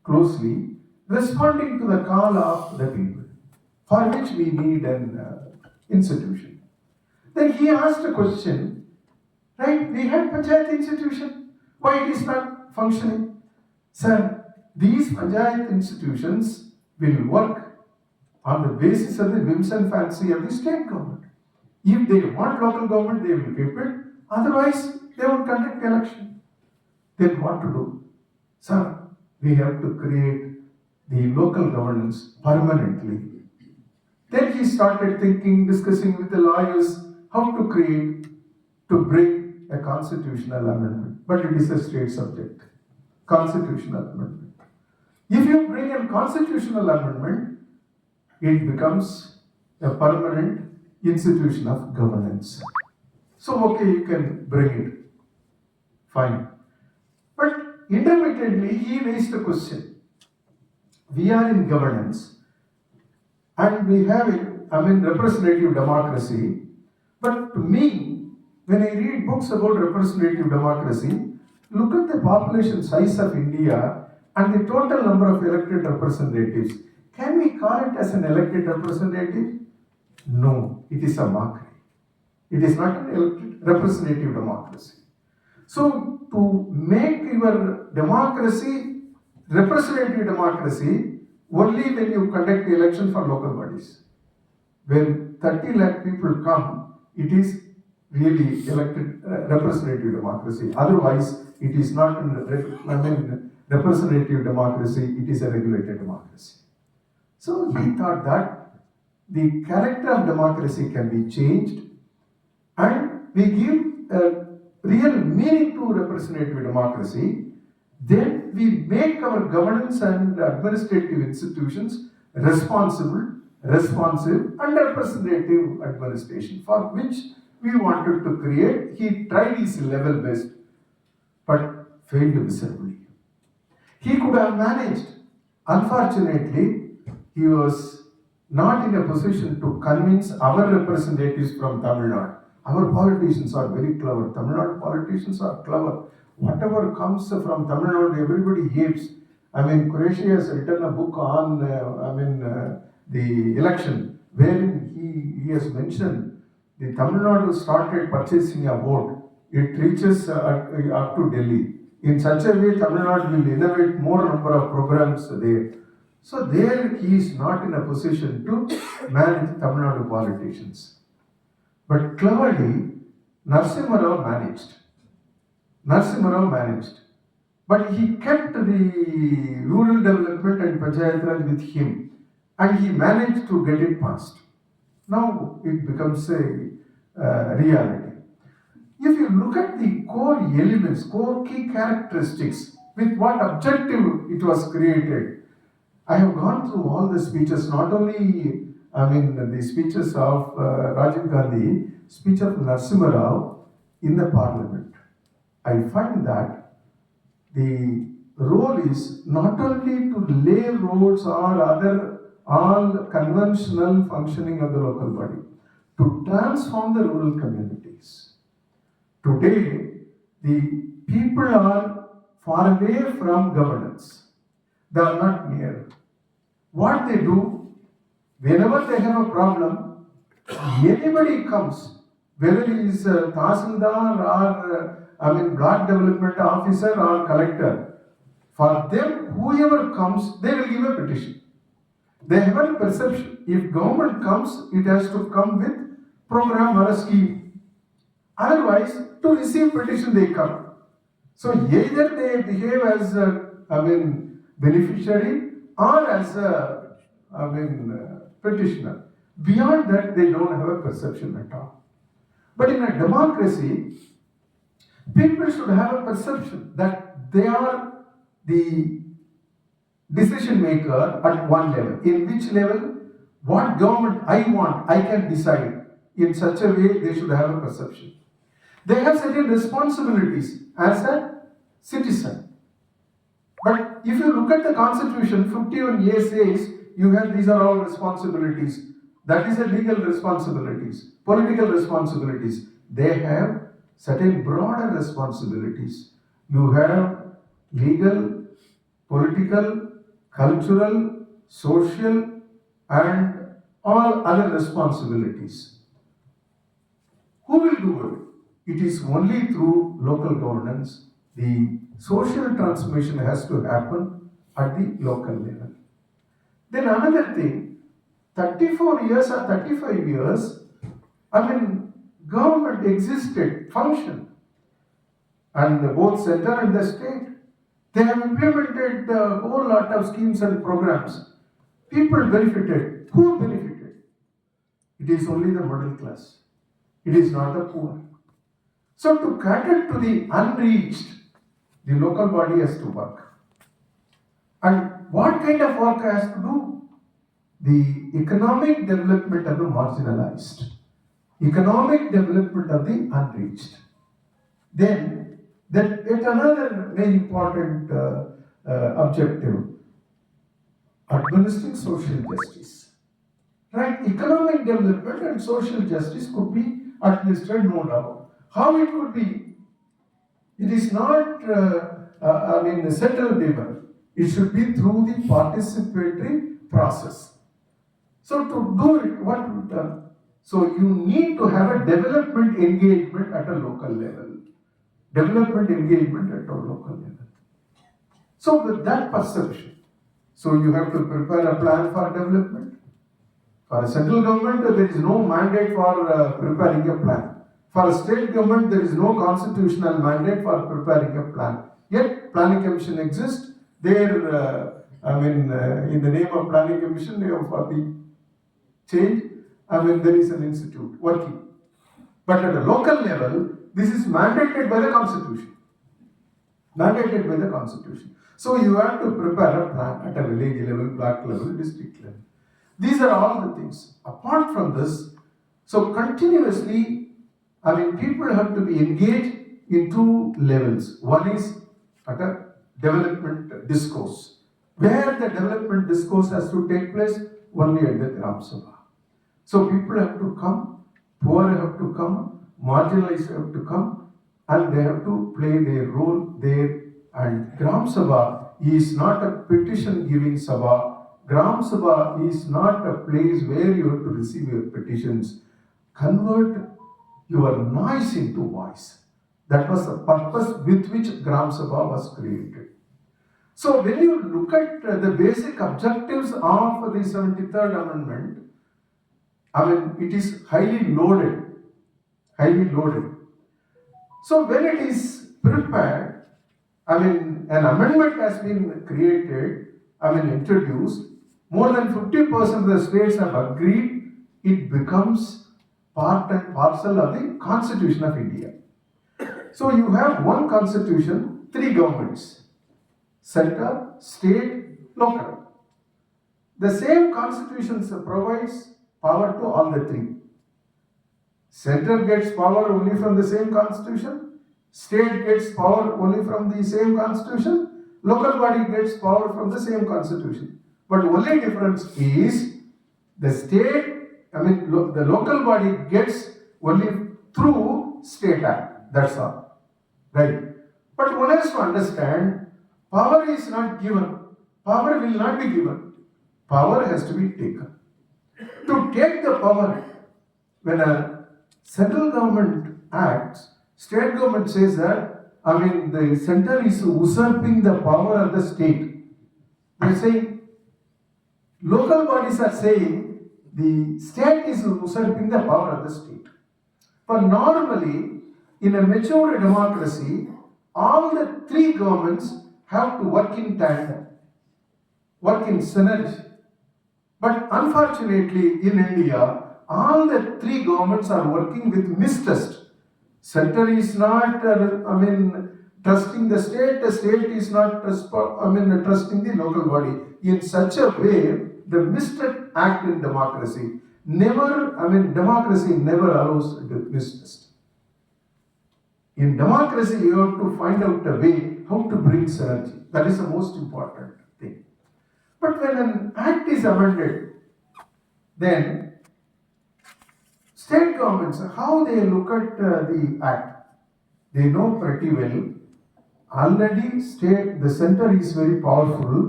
closely, responding to the call of the people, for which we need an institution. Then he asked a question, right? We had panchayat institution. Why it is not functioning? Sir, these panchayat institutions will work on the basis of the whims and fancy of the state government. If they want local government, they will keep it. Otherwise, they will conduct election. Then what to do? Sir, we have to create the local governance permanently. Then he started thinking, discussing with the lawyers how to bring a constitutional amendment. But it is a state subject. Constitutional amendment. If you bring a constitutional amendment, it becomes a permanent institution of governance. So, okay, you can bring it. Fine. But intermittently, he raised a question. We are in governance and we have, representative democracy. But to me, when I read books about representative democracy, look at the population size of India and the total number of elected representatives. Can we call it as an elected representative? No, it is a mockery. It is not an elected representative democracy. So, to make your democracy representative democracy, only when you conduct the election for local bodies. When 30 lakh people come, it is really elected representative democracy. Otherwise, it is not representative democracy, it is a regulated democracy. So he thought that the character of democracy can be changed and we give a real meaning to representative democracy. Then we make our governance and administrative institutions responsive and representative administration, for which we wanted to create. He tried his level best, but failed miserably. He could have managed. Unfortunately, he was not in a position to convince our representatives from Tamil Nadu. Our politicians are very clever. Tamil Nadu politicians are clever. Whatever comes from Tamil Nadu, everybody hates. Qureshi has written a book on, the election, wherein he has mentioned the Tamil Nadu started purchasing a vote. It reaches up to Delhi. In such a way, Tamil Nadu will innovate more number of programs there. So there he is not in a position to manage Tamil Nadu politicians. But cleverly, Narasimha Rao managed. But he kept the rural development and Panchayat Raj with him. And he managed to get it passed. Now it becomes a reality. If you look at the core elements, core key characteristics, with what objective it was created, I have gone through all the speeches, not only the speeches of Rajiv Gandhi, speech of Narasimha Rao in the parliament. I find that the role is not only to lay roads or all conventional functioning of the local body, to transform the rural communities. Today, the people are far away from governance. They are not near. What they do, whenever they have a problem, anybody comes, whether he is a Tahsildar or block development officer or collector. For them, whoever comes, they will give a petition. They have a perception. If government comes, it has to come with program or a scheme. Otherwise, to receive petition, they come. So either they behave as beneficiary or as a petitioner. Beyond that, they don't have a perception at all. But in a democracy, people should have a perception that they are the decision maker at one level. In which level? What government I want, I can decide. In such a way, they should have a perception. They have certain responsibilities as a citizen. But if you look at the Constitution, 51A says these are all responsibilities. That is a legal responsibilities, political responsibilities. They have certain broader responsibilities. You have legal, political, cultural, social, and all other responsibilities. Who will do it? It is only through local governance. The social transformation has to happen at the local level. Then another thing, 34 years or 35 years, government existed, functioned, and both center and the state, they have implemented a whole lot of schemes and programs. People benefited. Who benefited? It is only the middle class. It is not the poor. So to cater to the unreached, the local body has to work. And what kind of work has to do? The economic development of the marginalized, economic development of the unreached. Then yet another very important objective, administering social justice. Right? Economic development and social justice could be administered, no doubt. How it could be? It is not, settled even. It should be through the participatory process. So to do it, what we've done? So you need to have a development engagement at a local level. Development engagement at a local level. So with that perception, so you have to prepare a plan for development. For a central government, there is no mandate for preparing a plan. For a state government, there is no constitutional mandate for preparing a plan. Yet, planning commission exists. There, in the name of planning commission, for the change, there is an institute working. But at a local level, this is mandated by the constitution. Mandated by the constitution. So you have to prepare a plan at a village level, block level, district level. These are all the things. Apart from this, so continuously, people have to be engaged in two levels. One is at a development discourse, where the development discourse has to take place only at the Gram Sabha. So people have to come, poor have to come, marginalized have to come, and they have to play their role there. And Gram Sabha is not a petition giving Sabha. Gram Sabha is not a place where you have to receive your petitions. Convert your noise into voice. That was the purpose with which Gram Sabha was created. So when you look at the basic objectives of the 73rd Amendment, it is highly loaded. Highly loaded. So when it is prepared, an amendment has been created, introduced, more than 50% of the states have agreed, it becomes part and parcel of the Constitution of India. So you have one constitution, three governments, center, state, local. The same constitution provides power to all the three. Center gets power only from the same constitution, state gets power only from the same constitution, local body gets power from the same constitution. But only difference is the state, the local body gets only through state act. That's all. Right? But one has to understand, power is not given. Power will not be given. Power has to be taken. To take the power, when a central government acts, state government says that, the center is usurping the power of the state. They say, local bodies are saying the state is usurping the power of the state. But normally, in a mature democracy, all the three governments have to work in tandem, work in synergy. But unfortunately, in India, all the three governments are working with mistrust. Center is not, trusting the state is not trusting the local body. In such a way, the mistrust act in democracy democracy never allows mistrust. In democracy, you have to find out a way how to bring synergy. That is the most important thing. But when an act is amended, then state governments, how they look at the act, they know pretty well. Already the center is very powerful.